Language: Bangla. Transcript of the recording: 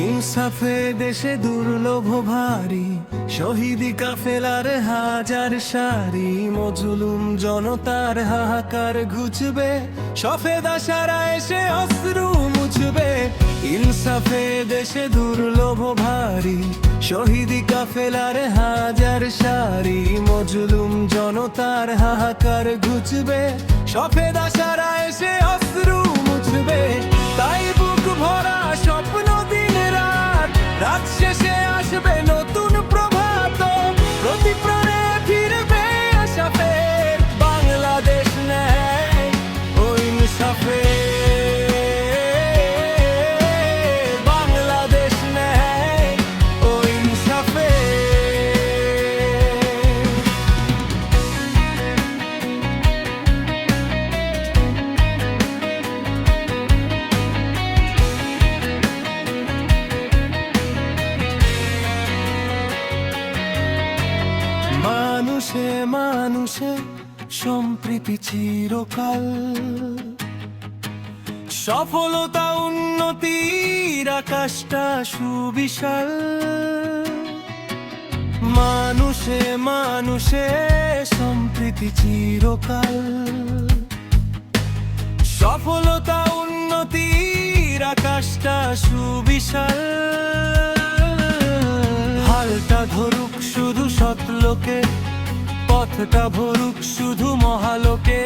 ইনসাফে দেশে দুর্লভ ভারী, শহীদি কাফেলার হাজার সারি, মজলুম জনতার হাহাকার ঘুচবে, সফেদ আশারা এসে অশ্রু মুছবে। ইনসাফে দেশে দুর্লভ ভারী, শহীদি কাফেলার হাজার সারি, মজলুম জনতার হাহাকার ঘুচবে, সফেদ আশারা এসে অশ্রু মুছবে। তাই বুক ভরা স্বপ্ন দিন রাত, রাত শেষে আসবে নতুন প্রভাত, প্রতি প্রাণে ফিরবে আশা ফের, বাংলাদেশ নেয় ও ইনসাফে, বাংলাদেশ নেয় ও ইনসাফে। মানুষে মানুষে সম্প্রীতি চিরকাল, সফলতা উন্নতির আকাশটা সুবিশাল। মানুষে মানুষে সম্প্রীতি চিরকাল, সফলতা উন্নতির আকাশটা সুবিশাল। হালটা ধরুক শুধু সৎ লোকে, পথটা ভরুক শুধু মহালোকে।